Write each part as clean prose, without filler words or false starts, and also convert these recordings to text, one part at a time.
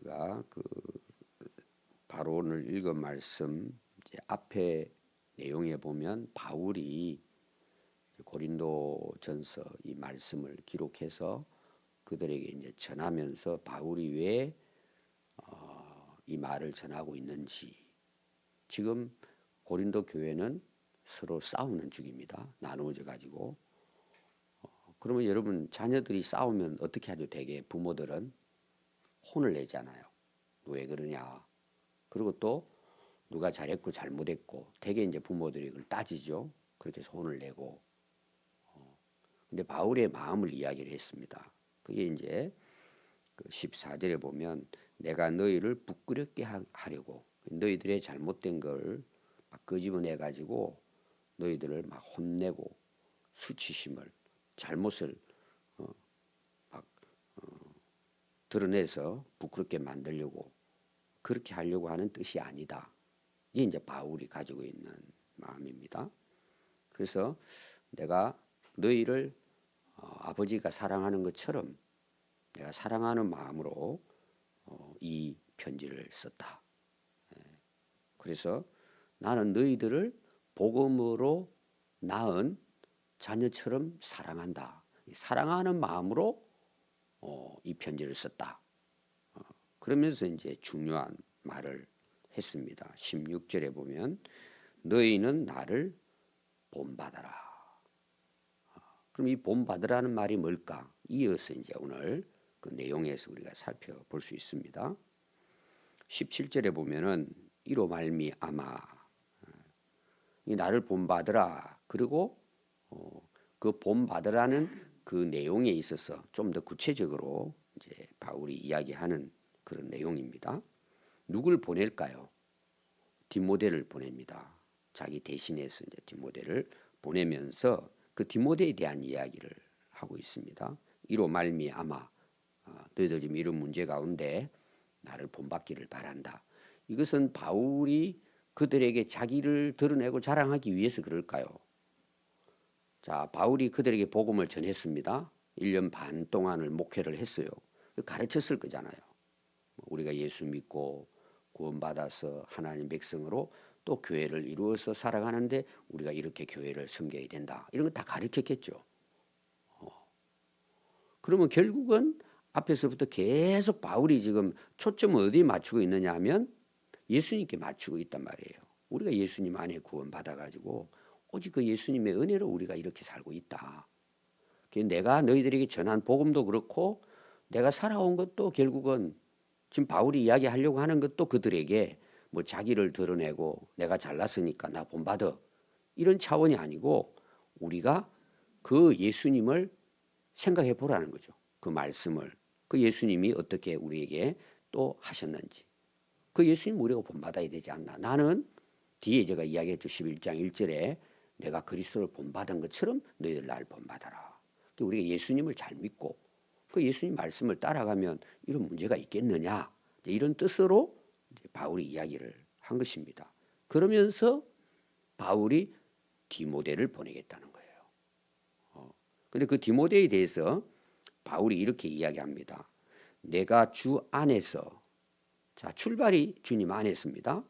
우리가 바로 오늘 읽은 말씀 이제 앞에 내용에 보면 바울이 고린도전서 이 말씀을 기록해서 그들에게 이제 전하면서 바울이 왜 이 말을 전하고 있는지, 지금 고린도 교회는 서로 싸우는 중입니다. 나누어져 가지고. 그러면 여러분, 자녀들이 싸우면 어떻게 하죠? 대개 부모들은 혼을 내잖아요. 왜 그러냐. 그리고 또 누가 잘했고 잘못했고 대개 이제 부모들이 그걸 따지죠. 그렇게 해서 혼을 내고. 근데 바울의 마음을 이야기를 했습니다. 그게 이제 14절에 보면 내가 너희를 부끄럽게 하려고 너희들의 잘못된 걸 막 끄집어내 가지고 너희들을 막 혼내고 수치심을 잘못을 막 드러내서 부끄럽게 만들려고 그렇게 하려고 하는 뜻이 아니다. 이게 이제 바울이 가지고 있는 마음입니다. 그래서 내가 너희를 아버지가 사랑하는 것처럼 내가 사랑하는 마음으로 이 편지를 썼다. 그래서 나는 너희들을 복음으로 낳은 자녀처럼 사랑한다. 사랑하는 마음으로 이 편지를 썼다. 그러면서 이제 중요한 말을 했습니다. 16절에 보면 너희는 나를 본받아라. 그럼 이 본받으라는 말이 뭘까? 이어서 이제 오늘 그 내용에서 우리가 살펴볼 수 있습니다. 17절에 보면은 이로 말미암아 이 나를 본받으라. 그리고 그 본받으라는 그 내용에 있어서 좀 더 구체적으로 이제 바울이 이야기하는 그런 내용입니다. 누굴 보낼까요? 디모데를 보냅니다. 자기 대신해서 이제 디모데를 보내면서 그 디모데에 대한 이야기를 하고 있습니다. 이로 말미암아 너희들 지금 이런 문제 가운데 나를 본받기를 바란다. 이것은 바울이 그들에게 자기를 드러내고 자랑하기 위해서 그럴까요? 자, 바울이 그들에게 복음을 전했습니다. 1년 반 동안을 목회를 했어요. 가르쳤을 거잖아요. 우리가 예수 믿고 구원받아서 하나님 백성으로 또 교회를 이루어서 살아가는데 우리가 이렇게 교회를 섬겨야 된다. 이런 거 다 가르쳤겠죠. 그러면 결국은 앞에서부터 계속 바울이 지금 초점을 어디에 맞추고 있느냐 하면 예수님께 맞추고 있단 말이에요. 우리가 예수님 안에 구원받아가지고 오직 그 예수님의 은혜로 우리가 이렇게 살고 있다. 내가 너희들에게 전한 복음도 그렇고 내가 살아온 것도 결국은 지금 바울이 이야기하려고 하는 것도 그들에게 뭐 자기를 드러내고 내가 잘났으니까 나 본받아 이런 차원이 아니고 우리가 그 예수님을 생각해 보라는 거죠. 그 말씀을 그 예수님이 어떻게 우리에게 또 하셨는지 그 예수님 우리가 본받아야 되지 않나. 나는 뒤에 제가 이야기했죠. 11장 1절에 내가 그리스도를 본받은 것처럼 너희들 날 본받아라. 우리가 예수님을 잘 믿고 그 예수님 말씀을 따라가면 이런 문제가 있겠느냐. 이런 뜻으로 바울이 이야기를 한 것입니다. 그러면서 바울이 디모데를 보내겠다는 거예요. 그런데 그 디모데에 대해서 바울이 이렇게 이야기합니다. 내가 주 안에서, 자, 출발이 주님 안에서입니다.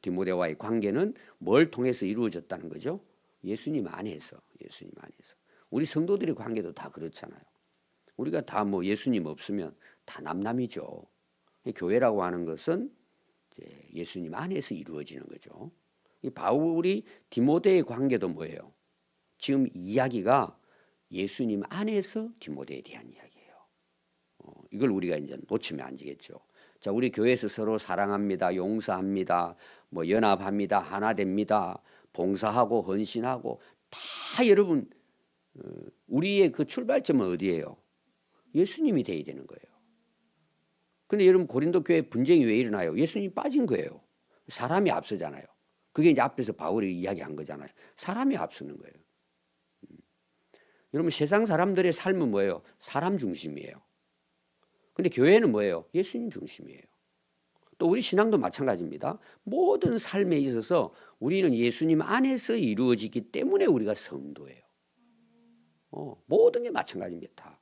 디모데와의 관계는 뭘 통해서 이루어졌다는 거죠? 예수님 안에서, 예수님 안에서. 우리 성도들의 관계도 다 그렇잖아요. 우리가 다 뭐 예수님 없으면 다 남남이죠. 교회라고 하는 것은 이제 예수님 안에서 이루어지는 거죠. 이 바울이 디모데의 관계도 뭐예요? 지금 이야기가 예수님 안에서 디모데에 대한 이야기예요. 이걸 우리가 이제 놓치면 안 되겠죠. 자, 우리 교회에서 서로 사랑합니다, 용서합니다, 뭐 연합합니다, 하나 됩니다, 봉사하고 헌신하고 다 여러분 우리의 그 출발점은 어디예요? 예수님이 돼야 되는 거예요. 그런데 여러분 고린도 교회 분쟁이 왜 일어나요? 예수님이 빠진 거예요. 사람이 앞서잖아요. 그게 이제 앞에서 바울이 이야기한 거잖아요. 사람이 앞서는 거예요. 여러분 세상 사람들의 삶은 뭐예요? 사람 중심이에요. 근데 교회는 뭐예요? 예수님 중심이에요. 또 우리 신앙도 마찬가지입니다. 모든 삶에 있어서 우리는 예수님 안에서 이루어지기 때문에 우리가 성도예요. 모든 게 마찬가지입니다.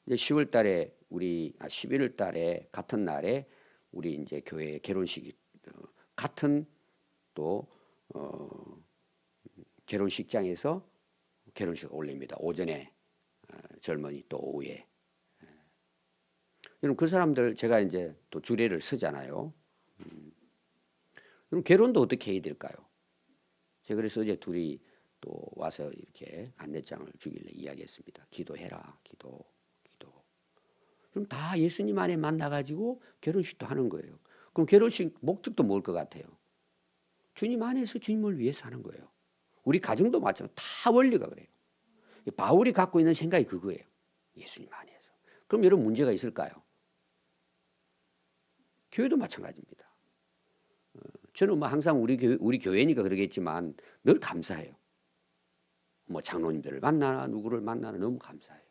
이제 10월 달에 11월 달에 같은 날에 우리 이제 교회 결혼식이 같은 또 결혼식장에서 결혼식 올립니다. 오전에 젊은이 또 오후에. 여러분 그 사람들 제가 이제 또 주례를 쓰잖아요. 그럼 결혼도 어떻게 해야 될까요? 제가 그래서 어제 둘이 또 와서 이렇게 안내장을 주길래 이야기했습니다. 기도해라, 기도. 그럼 다 예수님 안에 만나가지고 결혼식도 하는 거예요. 그럼 결혼식 목적도 뭘 것 같아요? 주님 안에서 주님을 위해서 하는 거예요. 우리 가정도 마찬가지로 다 원리가 그래요. 바울이 갖고 있는 생각이 그거예요. 예수님 안에서. 그럼 여러분 문제가 있을까요? 교회도 마찬가지입니다. 저는 뭐 항상 우리 교회니까 그러겠지만 늘 감사해요. 뭐 장로님들을 만나나 누구를 만나나 너무 감사해요.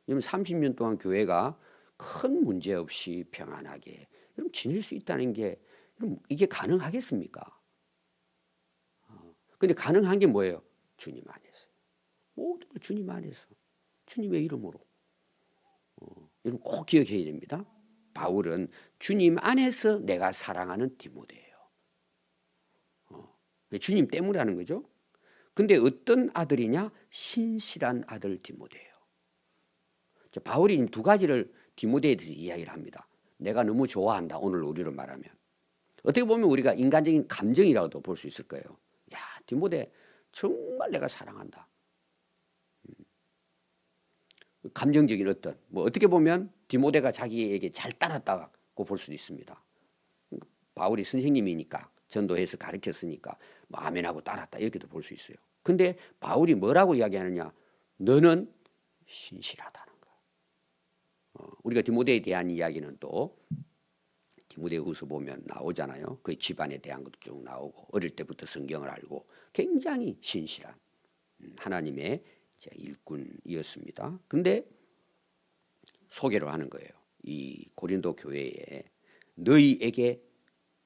여러분 30년 동안 교회가 큰 문제 없이 평안하게 여러분 지낼 수 있다는 게 여러분 이게 가능하겠습니까? 근데 가능한 게 뭐예요? 주님 안에서. 모든 걸 주님 안에서. 주님의 이름으로. 여러분 꼭 기억해야 됩니다. 바울은 주님 안에서 내가 사랑하는 디모데예요. 주님 때문에 하는 거죠. 근데 어떤 아들이냐? 신실한 아들 디모데예요. 바울이 두 가지를 디모데에 대해서 이야기를 합니다. 내가 너무 좋아한다. 오늘 우리로 말하면. 어떻게 보면 우리가 인간적인 감정이라고도 볼 수 있을 거예요. 야, 디모데 정말 내가 사랑한다. 감정적인 어떤 뭐 어떻게 보면 디모데가 자기에게 잘 따랐다고 볼 수도 있습니다. 바울이 선생님이니까 전도해서 가르쳤으니까 뭐 아멘하고 따랐다 이렇게도 볼 수 있어요. 근데 바울이 뭐라고 이야기하느냐? 너는 신실하다는 거야. 우리가 디모데에 대한 이야기는 또 디모데후서 보면 나오잖아요. 그 집안에 대한 것도 쭉 나오고 어릴 때부터 성경을 알고 굉장히 신실한 하나님의 일꾼이었습니다. 근데 소개를 하는 거예요. 이 고린도 교회에 너희에게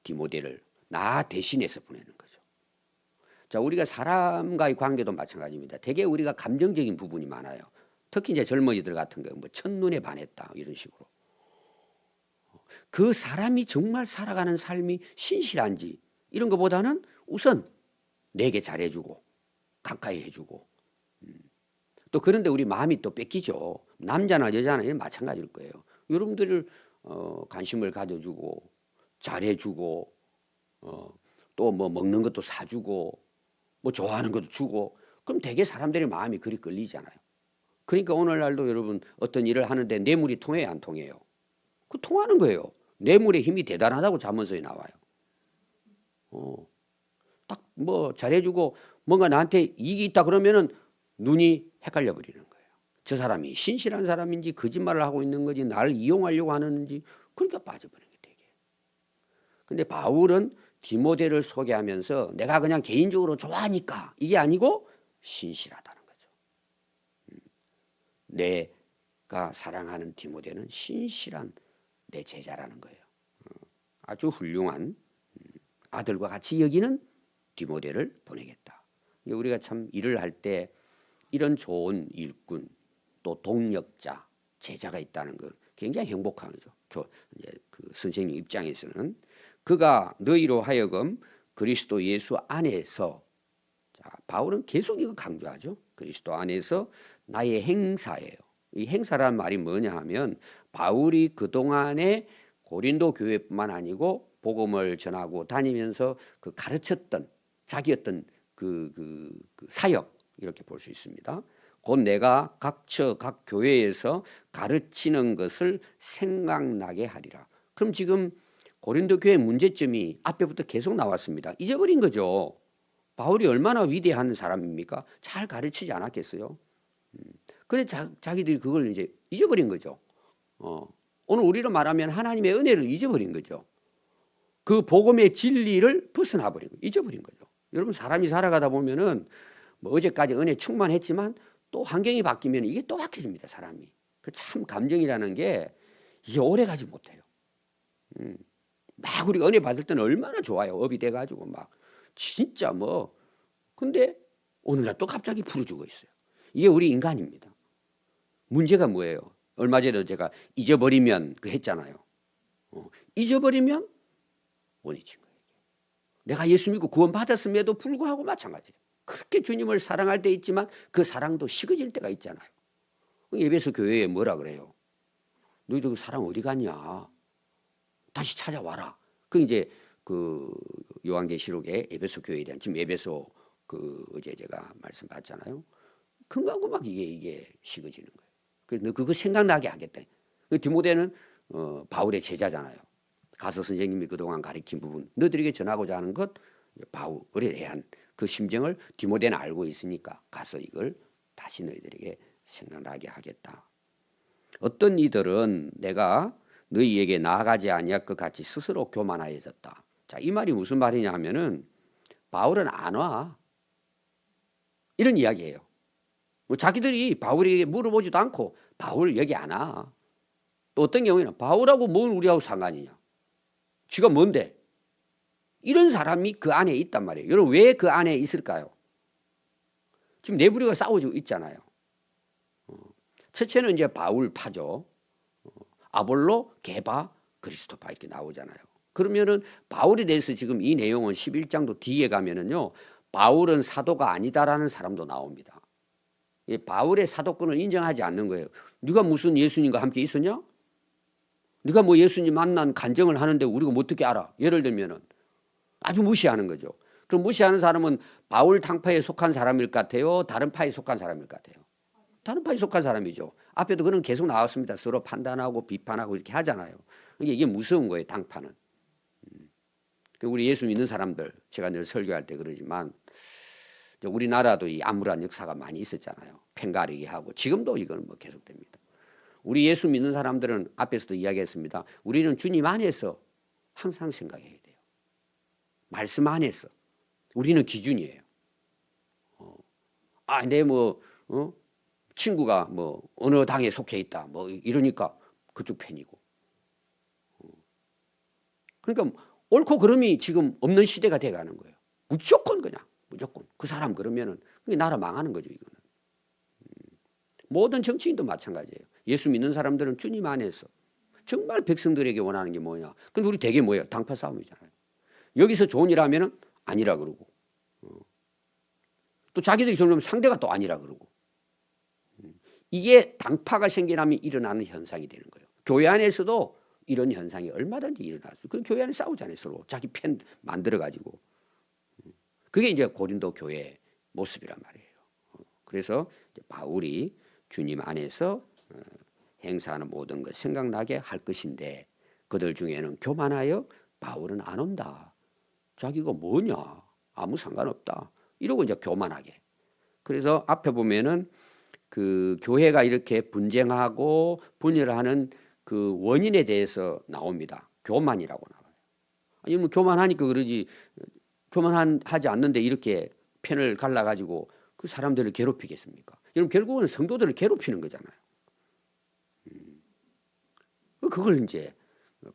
디모데를 나 대신해서 보내는 거죠. 자, 우리가 사람과의 관계도 마찬가지입니다. 되게 우리가 감정적인 부분이 많아요. 특히 이제 젊은이들 같은 거 뭐 첫눈에 반했다 이런 식으로. 그 사람이 정말 살아가는 삶이 신실한지 이런 것보다는 우선 내게 잘해주고 가까이 해주고 또 그런데 우리 마음이 또 뺏기죠. 남자나 여자나 마찬가지일 거예요. 여러분들을 관심을 가져주고 잘해주고 또 뭐 먹는 것도 사주고 뭐 좋아하는 것도 주고 그럼 되게 사람들의 마음이 그리 끌리잖아요. 그러니까 오늘날도 여러분 어떤 일을 하는데 뇌물이 통해요, 안 통해요? 그 통하는 거예요. 뇌물의 힘이 대단하다고 잠언서에 나와요. 딱 뭐 잘해주고 뭔가 나한테 이익이 있다 그러면은 눈이 헷갈려 버리는 거예요. 저 사람이 신실한 사람인지 거짓말을 하고 있는 건지 나를 이용하려고 하는지 그러니까 빠져버리는 게 되게. 근데 바울은 디모데를 소개하면서 내가 그냥 개인적으로 좋아하니까 이게 아니고 신실하다는 거죠. 내가 사랑하는 디모데는 신실한 내 제자라는 거예요. 아주 훌륭한 아들과 같이 여기는 디모데를 보내겠다. 우리가 참 일을 할 때 이런 좋은 일꾼 또 동력자 제자가 있다는 것 굉장히 행복한 거죠. 그 선생님 입장에서는 그가 너희로 하여금 그리스도 예수 안에서 자, 바울은 계속 이거 강조하죠. 그리스도 안에서 나의 행사예요. 이 행사란 말이 뭐냐 하면 바울이 그동안에 고린도 교회뿐만 아니고 복음을 전하고 다니면서 그 가르쳤던 자기 어떤 그 사역 이렇게 볼 수 있습니다. 곧 내가 각 교회에서 가르치는 것을 생각나게 하리라. 그럼 지금 고린도 교회 문제점이 앞에부터 계속 나왔습니다. 잊어버린 거죠. 바울이 얼마나 위대한 사람입니까? 잘 가르치지 않았겠어요? 근데 자기들이 그걸 이제 잊어버린 거죠. 오늘 우리로 말하면 하나님의 은혜를 잊어버린 거죠. 그 복음의 진리를 벗어나 버린 거예요. 잊어버린 거죠. 여러분 사람이 살아가다 보면은 뭐 어제까지 은혜 충만했지만 또 환경이 바뀌면 이게 또 약해집니다. 사람이. 그 참 감정이라는 게 이게 오래 가지 못해요. 막 우리가 은혜 받을 때는 얼마나 좋아요. 업이 돼가지고 막 진짜 뭐 근데 오늘날 또 갑자기 풀어주고 있어요. 이게 우리 인간입니다. 문제가 뭐예요? 얼마 전에 제가 잊어버리면 그 했잖아요. 잊어버리면 원해진 거예요. 내가 예수 믿고 구원 받았음에도 불구하고 마찬가지예요. 그렇게 주님을 사랑할 때 있지만 그 사랑도 식어질 때가 있잖아요. 에베소 교회에 뭐라 그래요? 너희들 그 사랑 어디 갔냐? 다시 찾아와라. 그 이제 그 요한계시록의 에베소 교회에 대한 지금 에베소 그 어제 제가 말씀 받잖아요. 금방금방 이게 식어지는 거예요. 그래서 너 그거 생각나게 하겠다. 디모데는 바울의 제자잖아요. 가서 선생님이 그동안 가르친 부분 너희들에게 전하고자 하는 것 바울에 대한 그 심정을 디모데는 알고 있으니까 가서 이걸 다시 너희들에게 생각나게 하겠다. 어떤 이들은 내가 너희에게 나아가지 아니할 것 같이 스스로 교만하여졌다. 자, 이 말이 무슨 말이냐 하면은 바울은 안 와. 이런 이야기예요. 뭐 자기들이 바울에게 물어보지도 않고 바울 여기 안 와. 또 어떤 경우에는 바울하고 뭘 우리하고 상관이냐. 쥐가 뭔데? 이런 사람이 그 안에 있단 말이에요. 여러분 왜 그 안에 있을까요? 지금 내부리가 싸우고 있잖아요. 첫째는 이제 바울파죠. 아볼로, 게바, 그리스도파 이렇게 나오잖아요. 그러면은 바울에 대해서 지금 이 내용은 11장도 뒤에 가면은요. 바울은 사도가 아니다라는 사람도 나옵니다. 바울의 사도권을 인정하지 않는 거예요. 네가 무슨 예수님과 함께 있었냐? 네가 뭐 예수님 만난 간증을 하는데 우리가 뭐 어떻게 알아? 예를 들면은 아주 무시하는 거죠. 그럼 무시하는 사람은 바울 탕파에 속한 사람일 것 같아요? 다른 파에 속한 사람일 것 같아요? 다른 파에 속한 사람이죠. 앞에도 그런 계속 나왔습니다. 서로 판단하고 비판하고 이렇게 하잖아요. 이게 무서운 거예요. 당파는. 우리 예수 믿는 사람들 제가 늘 설교할 때 그러지만 우리나라도 이 암울한 역사가 많이 있었잖아요. 팽가리기 하고 지금도 이건 뭐 계속됩니다. 우리 예수 믿는 사람들은 앞에서도 이야기했습니다. 우리는 주님 안에서 항상 생각해야 돼요. 말씀 안에서. 우리는 기준이에요. 내 친구가 뭐 어느 당에 속해 있다. 뭐 이러니까 그쪽 편이고. 그러니까 옳고 그름이 지금 없는 시대가 돼가는 거예요. 무조건 그냥 무조건 그 사람 그러면은 그게 나라 망하는 거죠. 이거는 모든 정치인도 마찬가지예요. 예수 믿는 사람들은 주님 안에서 정말 백성들에게 원하는 게 뭐냐? 근데 우리 되게 뭐예요? 당파 싸움이잖아요. 여기서 좋은 일 하면은 아니라 그러고 또 자기들이 좋으면 상대가 또 아니라 그러고 이게 당파가 생겨나면 일어나는 현상이 되는 거예요. 교회 안에서도 이런 현상이 얼마든지 일어날 수 있어요. 그 교회 안에 싸우잖아요. 서로 자기 편 만들어가지고. 그게 이제 고린도 교회의 모습이란 말이에요. 그래서 바울이 주님 안에서 행사하는 모든 것 생각나게 할 것인데 그들 중에는 교만하여 바울은 안 온다. 자기가 뭐냐? 아무 상관없다. 이러고 이제 교만하게. 그래서 앞에 보면은 그 교회가 이렇게 분쟁하고 분열하는 그 원인에 대해서 나옵니다. 교만이라고 나와요. 아니면 교만하니까 그러지 교만하지 않는데 이렇게 편을 갈라가지고 그 사람들을 괴롭히겠습니까? 여러분 결국은 성도들을 괴롭히는 거잖아요. 그걸 이제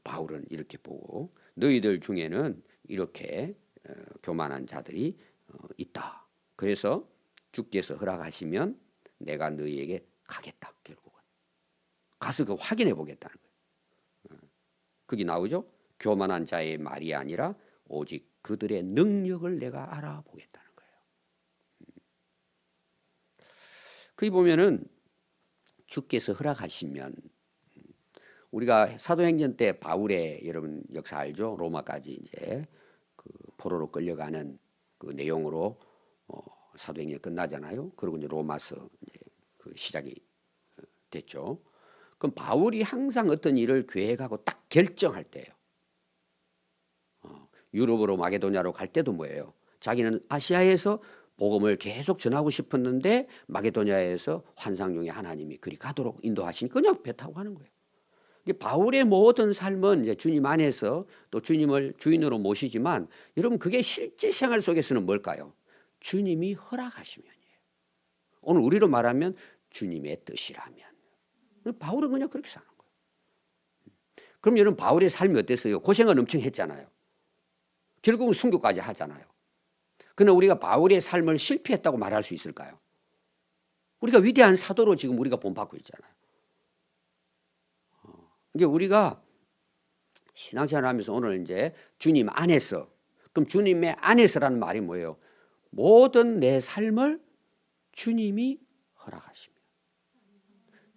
바울은 이렇게 보고 너희들 중에는 이렇게 교만한 자들이 있다. 그래서 주께서 허락하시면 내가 너희에게 가겠다. 결국은 가서 그 확인해 보겠다는 거예요. 거기 나오죠? 교만한 자의 말이 아니라 오직 그들의 능력을 내가 알아보겠다는 거예요. 거기 보면은 주께서 허락하시면 우리가 사도행전 때 바울의 여러분 역사 알죠? 로마까지 이제 그 포로로 끌려가는 그 내용으로 사도행전 끝나잖아요. 그리고 이제 로마서 이제 그 시작이 됐죠. 그럼 바울이 항상 어떤 일을 계획하고 딱 결정할 때예요. 유럽으로 마게도냐로 갈 때도 뭐예요? 자기는 아시아에서 복음을 계속 전하고 싶었는데 마게도냐에서 환상용의 하나님이 그리 가도록 인도하시니 그냥 배 타고 가는 거예요. 바울의 모든 삶은 이제 주님 안에서 또 주님을 주인으로 모시지만 여러분 그게 실제 생활 속에서는 뭘까요? 주님이 허락하시면이에요. 오늘 우리로 말하면 주님의 뜻이라면. 바울은 그냥 그렇게 사는 거예요. 그럼 여러분 바울의 삶이 어땠어요? 고생은 엄청 했잖아요. 결국은 순교까지 하잖아요. 그러나 우리가 바울의 삶을 실패했다고 말할 수 있을까요? 우리가 위대한 사도로 지금 우리가 본받고 있잖아요. 이게 우리가 신앙생활 하면서 오늘 이제 주님 안에서, 그럼 주님의 안에서라는 말이 뭐예요? 모든 내 삶을 주님이 허락하시면,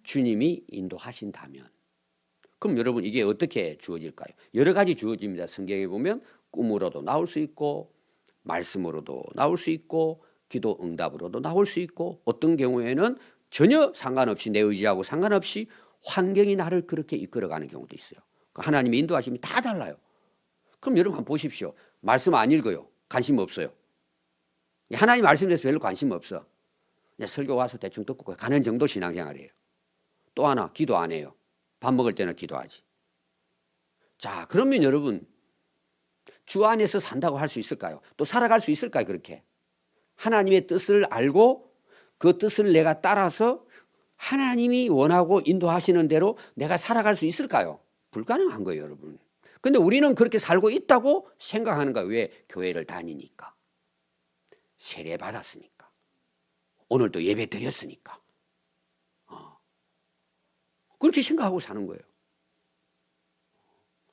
주님이 인도하신다면, 그럼 여러분 이게 어떻게 주어질까요? 여러 가지 주어집니다. 성경에 보면 꿈으로도 나올 수 있고, 말씀으로도 나올 수 있고, 기도 응답으로도 나올 수 있고, 어떤 경우에는 전혀 상관없이, 내 의지하고 상관없이 환경이 나를 그렇게 이끌어가는 경우도 있어요. 하나님의 인도하심이 다 달라요. 그럼 여러분 한번 보십시오. 말씀 안 읽어요. 관심 없어요. 하나님 말씀에 대해서 별로 관심 없어. 그냥 설교 와서 대충 듣고 가는 정도 신앙생활이에요. 또 하나, 기도 안 해요. 밥 먹을 때는 기도하지. 자, 그러면 여러분 주 안에서 산다고 할 수 있을까요? 또 살아갈 수 있을까요? 그렇게 하나님의 뜻을 알고 그 뜻을 내가 따라서 하나님이 원하고 인도하시는 대로 내가 살아갈 수 있을까요? 불가능한 거예요, 여러분. 근데 우리는 그렇게 살고 있다고 생각하는 거예요. 왜? 교회를 다니니까, 세례 받았으니까, 오늘도 예배 드렸으니까, 그렇게 생각하고 사는 거예요.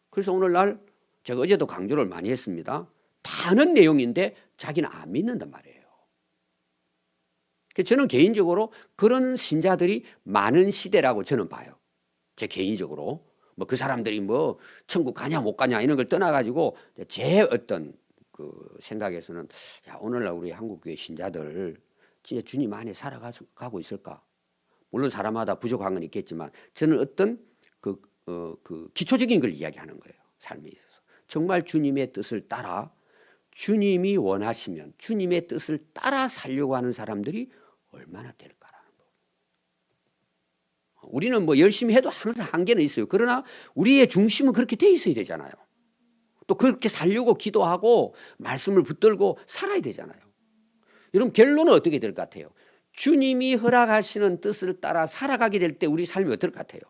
그래서 오늘날 제가 어제도 강조를 많이 했습니다. 다 아는 내용인데 자기는 안 믿는단 말이에요. 저는 개인적으로 그런 신자들이 많은 시대라고 저는 봐요. 제 개인적으로. 뭐 그 사람들이 뭐 천국 가냐 못 가냐 이런 걸 떠나가지고 제 어떤 그 생각에서는, 야, 오늘날 우리 한국교회 신자들 진짜 주님 안에 살아가고 있을까? 물론 사람마다 부족한 건 있겠지만 저는 어떤 그 기초적인 걸 이야기하는 거예요. 삶에 있어서. 정말 주님의 뜻을 따라, 주님이 원하시면 주님의 뜻을 따라 살려고 하는 사람들이 얼마나 될까라는 거. 우리는 뭐 열심히 해도 항상 한계는 있어요. 그러나 우리의 중심은 그렇게 돼 있어야 되잖아요. 또 그렇게 살려고 기도하고 말씀을 붙들고 살아야 되잖아요. 여러분 결론은 어떻게 될 것 같아요? 주님이 허락하시는 뜻을 따라 살아가게 될 때 우리 삶이 어떨 것 같아요?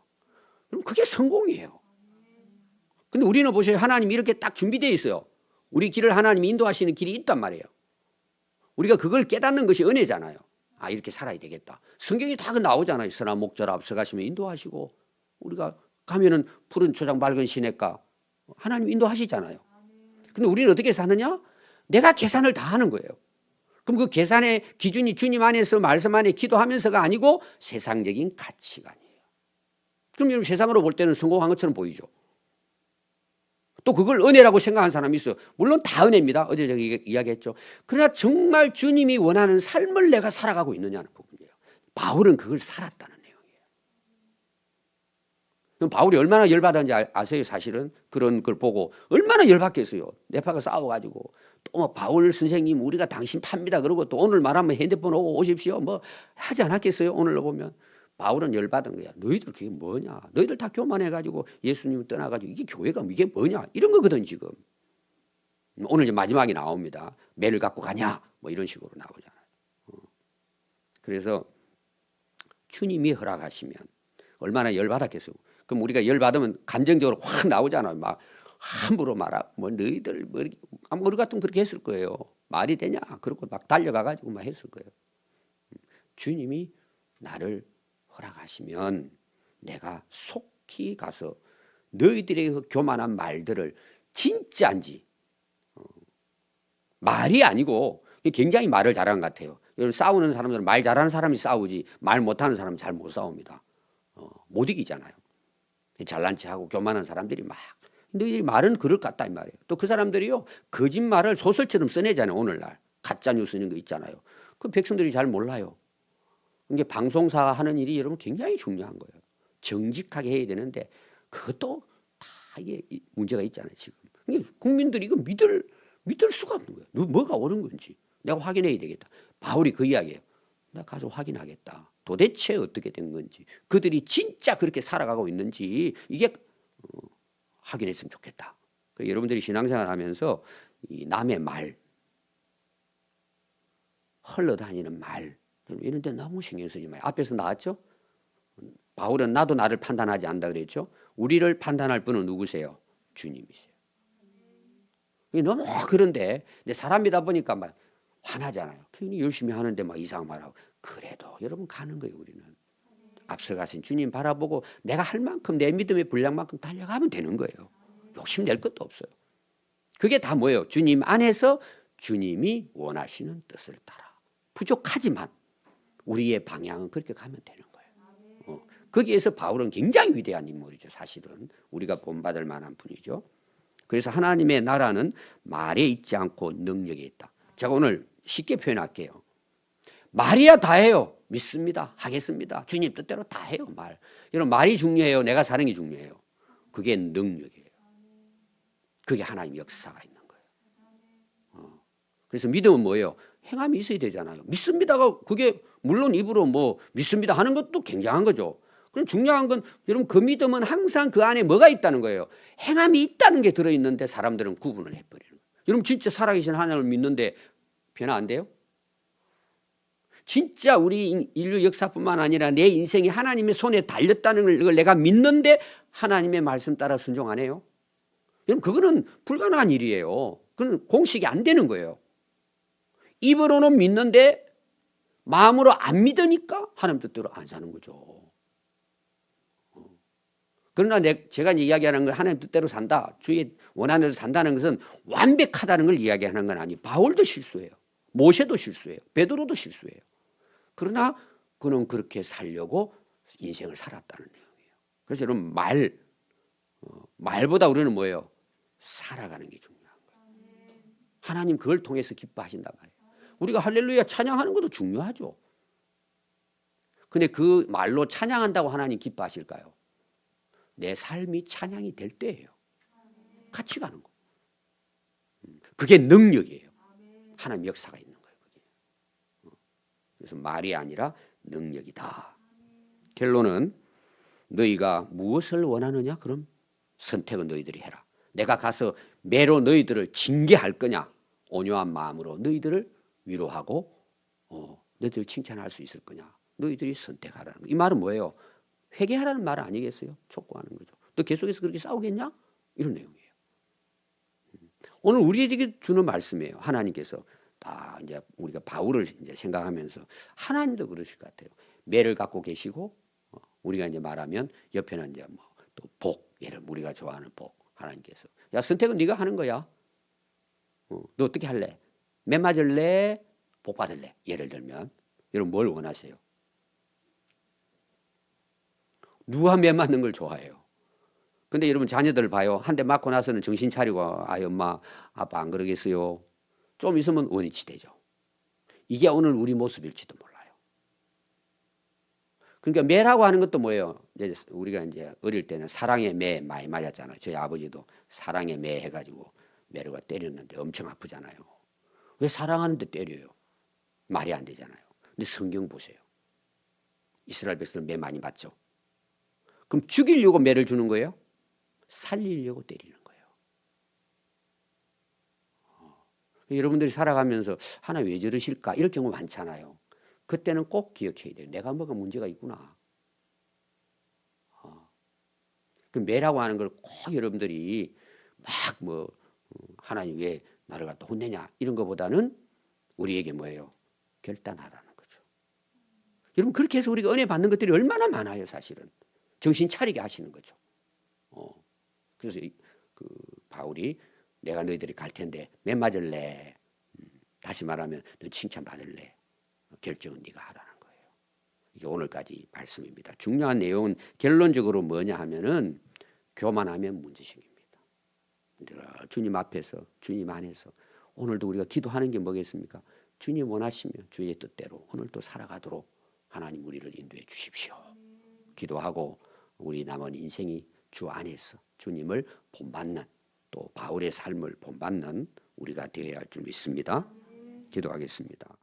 그럼 그게 성공이에요. 근데 우리는 보세요. 하나님이 이렇게 딱 준비되어 있어요. 우리 길을 하나님이 인도하시는 길이 있단 말이에요. 우리가 그걸 깨닫는 것이 은혜잖아요. 아, 이렇게 살아야 되겠다. 성경이 다 나오잖아요. 선한 목자로 앞서가시면 인도하시고, 우리가 가면은 푸른 초장 맑은 시냇가, 하나님 인도하시잖아요. 근데 우리는 어떻게 사느냐? 내가 계산을 다 하는 거예요. 그럼 그 계산의 기준이 주님 안에서 말씀 안에 기도하면서가 아니고 세상적인 가치관이에요. 그럼 여러분 세상으로 볼 때는 성공한 것처럼 보이죠. 또 그걸 은혜라고 생각하는 사람이 있어요. 물론 다 은혜입니다. 어제 제가 이야기했죠. 그러나 정말 주님이 원하는 삶을 내가 살아가고 있느냐는 부분이에요. 바울은 그걸 살았다는 내용이에요. 그럼 바울이 얼마나 열받았는지 아세요? 사실은 그런 걸 보고 얼마나 열받겠어요. 네파가 싸워가지고 또 뭐 바울 선생님 우리가 당신 팝니다. 그러고 또 오늘 말하면 핸드폰 오고 오십시오. 뭐 하지 않았겠어요? 오늘로 보면. 바울은 열받은 거야. 너희들 그게 뭐냐? 너희들 다 교만해가지고 예수님을 떠나가지고 이게 교회가 이게 뭐냐? 이런 거거든 지금. 오늘 이제 마지막에 나옵니다. 매를 갖고 가냐? 뭐 이런 식으로 나오잖아요. 그래서 주님이 허락하시면 얼마나 열받았겠어요. 그럼 우리가 열받으면 감정적으로 확 나오잖아요. 막 함부로 뭐 너희들 뭐 우리 같으면 그렇게 했을 거예요. 말이 되냐? 그러고 막 달려가가지고 막 했을 거예요. 주님이 나를 허락하시면 내가 속히 가서 너희들의 그 교만한 말들을 진짜인지, 말이 아니고 굉장히 말을 잘하는 것 같아요. 여러분 싸우는 사람들은 말 잘하는 사람이 싸우지 말 못하는 사람은 잘 못 싸웁니다. 못 이기잖아요. 잘난 체하고 교만한 사람들이 막 너희들이 말은 그럴 것 같다 이 말이에요. 또 그 사람들이요 거짓말을 소설처럼 써내잖아요. 오늘날 가짜 뉴스 이런 거 있잖아요. 그 백성들이 잘 몰라요. 이게 방송사 하는 일이 여러분 굉장히 중요한 거예요. 정직하게 해야 되는데 그것도 다 이게 문제가 있잖아요. 지금 국민들이 이거 믿을 수가 없는 거예요. 뭐가 옳은 건지 내가 확인해야 되겠다. 바울이 그 이야기예요. 내가 가서 확인하겠다. 도대체 어떻게 된 건지 그들이 진짜 그렇게 살아가고 있는지 이게 확인했으면 좋겠다. 여러분들이 신앙생활 하면서 이 남의 말, 흘러다니는 말 이런 데 너무 신경 쓰지 마요. 앞에서 나왔죠? 바울은 나도 나를 판단하지 않는다 그랬죠? 우리를 판단할 분은 누구세요? 주님이세요. 너무 그런데 사람이다 보니까 막 화나잖아요. 괜히 열심히 하는데 막 이상한 말하고. 그래도 여러분 가는 거예요. 우리는 앞서가신 주님 바라보고 내가 할 만큼 내 믿음의 분량만큼 달려가면 되는 거예요. 욕심낼 것도 없어요. 그게 다 뭐예요? 주님 안에서 주님이 원하시는 뜻을 따라. 부족하지만 우리의 방향은 그렇게 가면 되는 거예요. 거기에서 바울은 굉장히 위대한 인물이죠. 사실은 우리가 본받을 만한 분이죠. 그래서 하나님의 나라는 말에 있지 않고 능력에 있다. 제가 오늘 쉽게 표현할게요. 말이야 다 해요. 믿습니다. 하겠습니다. 주님 뜻대로 다 해요. 여러분 말이 중요해요. 내가 사는 게 중요해요. 그게 능력이에요. 그게 하나님 역사가 있는 거예요. 그래서 믿음은 뭐예요? 행함이 있어야 되잖아요. 믿습니다가 그게 물론 입으로 뭐 믿습니다 하는 것도 굉장한 거죠. 그럼 중요한 건 여러분 그 믿음은 항상 그 안에 뭐가 있다는 거예요. 행함이 있다는 게 들어있는데 사람들은 구분을 해버리는 거예요. 여러분 진짜 살아계신 하나님을 믿는데 변화 안 돼요? 진짜 우리 인류 역사뿐만 아니라 내 인생이 하나님의 손에 달렸다는 걸 내가 믿는데 하나님의 말씀 따라 순종 안 해요? 여러분 그거는 불가능한 일이에요. 그건 공식이 안 되는 거예요. 입으로는 믿는데 마음으로 안 믿으니까 하나님 뜻대로 안 사는 거죠. 그러나 제가 이야기하는 건 하나님 뜻대로 산다. 주의 원하는 대로 산다는 것은 완벽하다는 걸 이야기하는 건 아니에요. 바울도 실수해요. 모세도 실수해요. 베드로도 실수해요. 그러나 그는 그렇게 살려고 인생을 살았다는 내용이에요. 그래서 여러분 말보다 우리는 뭐예요? 살아가는 게 중요한 거예요. 하나님 그걸 통해서 기뻐하신단 말이에요. 우리가 할렐루야 찬양하는 것도 중요하죠. 근데 그 말로 찬양한다고 하나님 기뻐하실까요? 내 삶이 찬양이 될 때예요. 같이 가는 거. 그게 능력이에요. 하나님 역사가 있는 거예요. 그게. 그래서 말이 아니라 능력이다. 결론은 너희가 무엇을 원하느냐? 그럼 선택은 너희들이 해라. 내가 가서 매로 너희들을 징계할 거냐? 온유한 마음으로 너희들을 위로하고 너희들을 칭찬할 수 있을 거냐? 너희들이 선택하라는 거. 이 말은 뭐예요? 회개하라는 말 아니겠어요? 촉구하는 거죠. 너 계속해서 그렇게 싸우겠냐? 이런 내용이에요. 오늘 우리에게 주는 말씀이에요. 하나님께서 다 이제 우리가 바울을 이제 생각하면서 하나님도 그러실 것 같아요. 매를 갖고 계시고 우리가 이제 말하면 옆에는 이제 뭐 또 복, 예를 우리가 좋아하는 복 하나님께서 야 선택은 네가 하는 거야. 너 어떻게 할래? 매 맞을래? 복 받을래? 예를 들면 여러분 뭘 원하세요? 누가 매 맞는 걸 좋아해요? 근데 여러분 자녀들 봐요. 한 대 맞고 나서는 정신 차리고 아이 엄마 아빠 안 그러겠어요. 좀 있으면 원위치 되죠. 이게 오늘 우리 모습일지도 몰라요. 그러니까 매라고 하는 것도 뭐예요? 이제 우리가 이제 어릴 때는 사랑의 매 많이 맞았잖아요. 저희 아버지도 사랑의 매 해가지고 매를 때렸는데 엄청 아프잖아요. 왜 사랑하는데 때려요? 말이 안 되잖아요. 근데 성경 보세요. 이스라엘 백성들 매 많이 맞죠? 그럼 죽이려고 매를 주는 거예요? 살리려고 때리는 거예요. 여러분들이 살아가면서 하나님 왜 저러실까? 이럴 경우 많잖아요. 그때는 꼭 기억해야 돼요. 내가 뭐가 문제가 있구나. 그 매라고 하는 걸 꼭 여러분들이 막 뭐 하나님 왜 나를 갖다 혼내냐 이런 것보다는 우리에게 뭐예요? 결단하라는 거죠. 여러분 그렇게 해서 우리가 은혜 받는 것들이 얼마나 많아요. 사실은. 정신 차리게 하시는 거죠. 그래서 그 바울이 내가 너희들이 갈 텐데 매 맞을래? 다시 말하면 너 칭찬 받을래? 결정은 네가 하라는 거예요. 이게 오늘까지 말씀입니다. 중요한 내용은 결론적으로 뭐냐 하면은 교만하면 문제식입니다. 주님 앞에서 주님 안에서 오늘도 우리가 기도하는 게 뭐겠습니까? 주님 원하시면 주의 뜻대로 오늘도 살아가도록 하나님 우리를 인도해 주십시오. 기도하고 우리 남은 인생이 주 안에서 주님을 본받는 또 바울의 삶을 본받는 우리가 되어야 할 줄 믿습니다. 기도하겠습니다.